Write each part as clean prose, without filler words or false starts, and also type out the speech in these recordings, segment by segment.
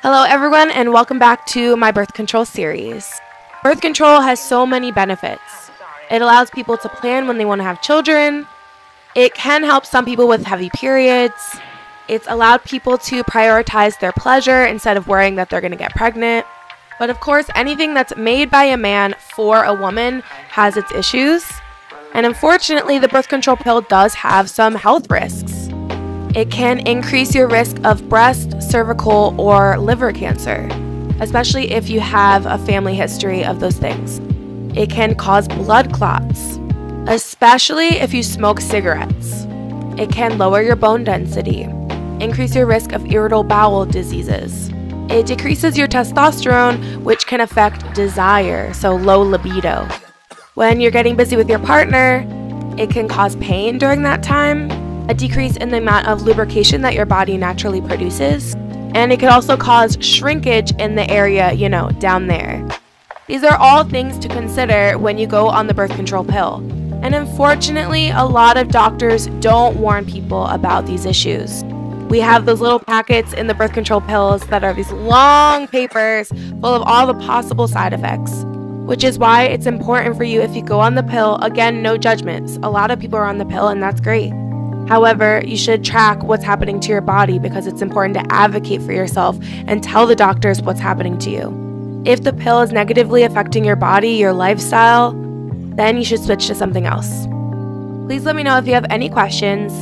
Hello everyone and welcome back to my birth control series. Birth control has so many benefits. It allows people to plan when they want to have children. It can help some people with heavy periods. It's allowed people to prioritize their pleasure instead of worrying that they're going to get pregnant. But of course, anything that's made by a man for a woman has its issues. And unfortunately, the birth control pill does have some health risks. It can increase your risk of breast, cervical, or liver cancer, especially if you have a family history of those things. It can cause blood clots, especially if you smoke cigarettes. It can lower your bone density, increase your risk of irritable bowel diseases. It decreases your testosterone, which can affect desire, so low libido. When you're getting busy with your partner, it can cause pain during that time, a decrease in the amount of lubrication that your body naturally produces, and it could also cause shrinkage in the area, down there. These are all things to consider when you go on the birth control pill. And unfortunately, a lot of doctors don't warn people about these issues. We have those little packets in the birth control pills that are these long papers full of all the possible side effects, which is why it's important for you if you go on the pill. Again, no judgments. A lot of people are on the pill and that's great. However, you should track what's happening to your body because it's important to advocate for yourself and tell the doctors what's happening to you. If the pill is negatively affecting your body, your lifestyle, then you should switch to something else. Please let me know if you have any questions.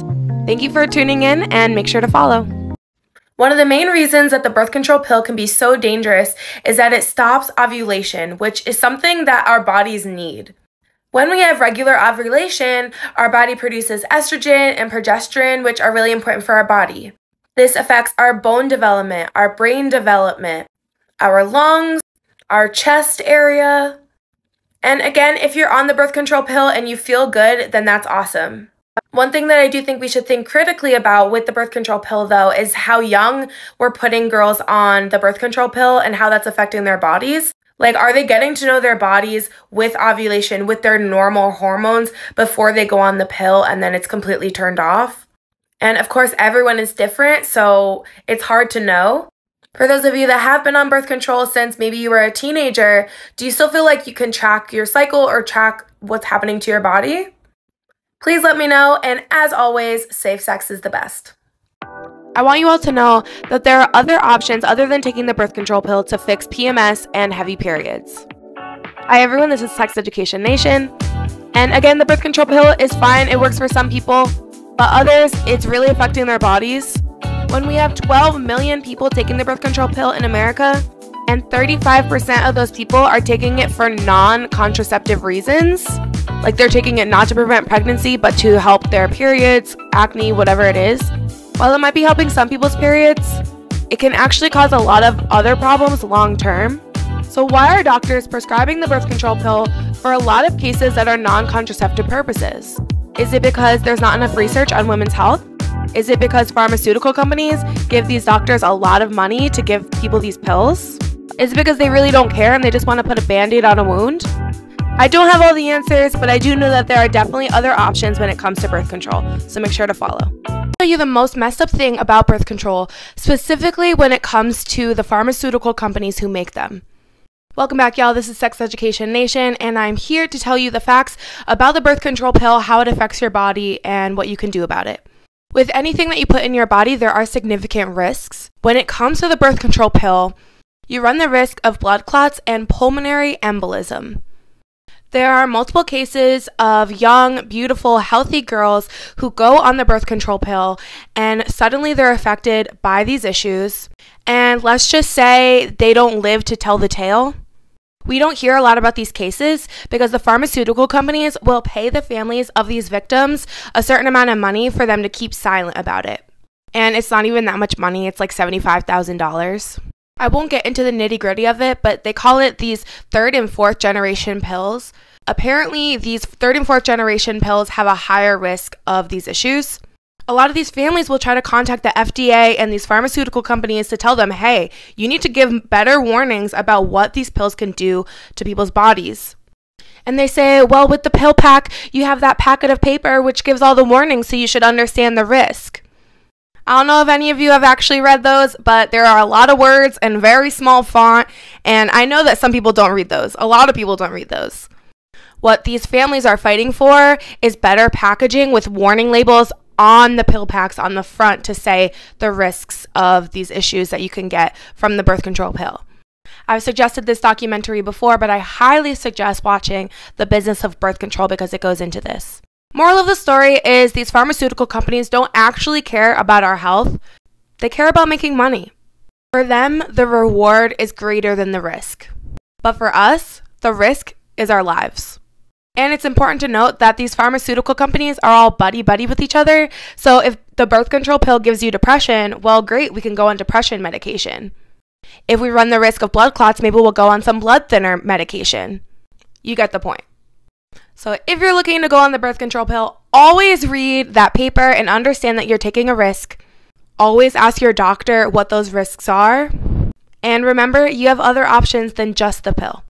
Thank you for tuning in and make sure to follow. One of the main reasons that the birth control pill can be so dangerous is that it stops ovulation, which is something that our bodies need. When we have regular ovulation, our body produces estrogen and progesterone, which are really important for our body. This affects our bone development, our brain development, our lungs, our chest area. And again, if you're on the birth control pill and you feel good, then that's awesome. One thing that I do think we should think critically about with the birth control pill, though, is how young we're putting girls on the birth control pill and how that's affecting their bodies. Like, are they getting to know their bodies with ovulation, with their normal hormones before they go on the pill and then it's completely turned off? And of course, everyone is different, so it's hard to know. For those of you that have been on birth control since maybe you were a teenager, do you still feel like you can track your cycle or track what's happening to your body? Please let me know, and as always, safe sex is the best. I want you all to know that there are other options other than taking the birth control pill to fix PMS and heavy periods. Hi everyone, this is Sex Education Nation. And again, the birth control pill is fine. It works for some people, but others, it's really affecting their bodies. When we have 12 million people taking the birth control pill in America, and 35% of those people are taking it for non-contraceptive reasons, like they're taking it not to prevent pregnancy, but to help their periods, acne, whatever it is. While it might be helping some people's periods, it can actually cause a lot of other problems long term. So why are doctors prescribing the birth control pill for a lot of cases that are non-contraceptive purposes? Is it because there's not enough research on women's health? Is it because pharmaceutical companies give these doctors a lot of money to give people these pills? Is it because they really don't care and they just want to put a band-aid on a wound? I don't have all the answers, but I do know that there are definitely other options when it comes to birth control, so make sure to follow. I'll tell you the most messed up thing about birth control, specifically when it comes to the pharmaceutical companies who make them. Welcome back, y'all. This is Sex Education Nation, and I'm here to tell you the facts about the birth control pill, how it affects your body, and what you can do about it. With anything that you put in your body, there are significant risks. When it comes to the birth control pill, you run the risk of blood clots and pulmonary embolism. There are multiple cases of young, beautiful, healthy girls who go on the birth control pill and suddenly they're affected by these issues. And let's just say they don't live to tell the tale. We don't hear a lot about these cases because the pharmaceutical companies will pay the families of these victims a certain amount of money for them to keep silent about it. And it's not even that much money. It's like $75,000. I won't get into the nitty-gritty of it, but they call it these third and fourth generation pills. Apparently, these third and fourth generation pills have a higher risk of these issues. A lot of these families will try to contact the FDA and these pharmaceutical companies to tell them, hey, you need to give better warnings about what these pills can do to people's bodies. And they say, well, with the pill pack, you have that packet of paper which gives all the warnings, so you should understand the risk. I don't know if any of you have actually read those, but there are a lot of words and very small font, and I know that some people don't read those. A lot of people don't read those. What these families are fighting for is better packaging with warning labels on the pill packs on the front to say the risks of these issues that you can get from the birth control pill. I've suggested this documentary before, but I highly suggest watching The Business of Birth Control because it goes into this. Moral of the story is these pharmaceutical companies don't actually care about our health. They care about making money. For them, the reward is greater than the risk. But for us, the risk is our lives. And it's important to note that these pharmaceutical companies are all buddy-buddy with each other. So if the birth control pill gives you depression, well, great, we can go on depression medication. If we run the risk of blood clots, maybe we'll go on some blood thinner medication. You get the point. So if you're looking to go on the birth control pill, always read that paper and understand that you're taking a risk. Always ask your doctor what those risks are. And remember, you have other options than just the pill.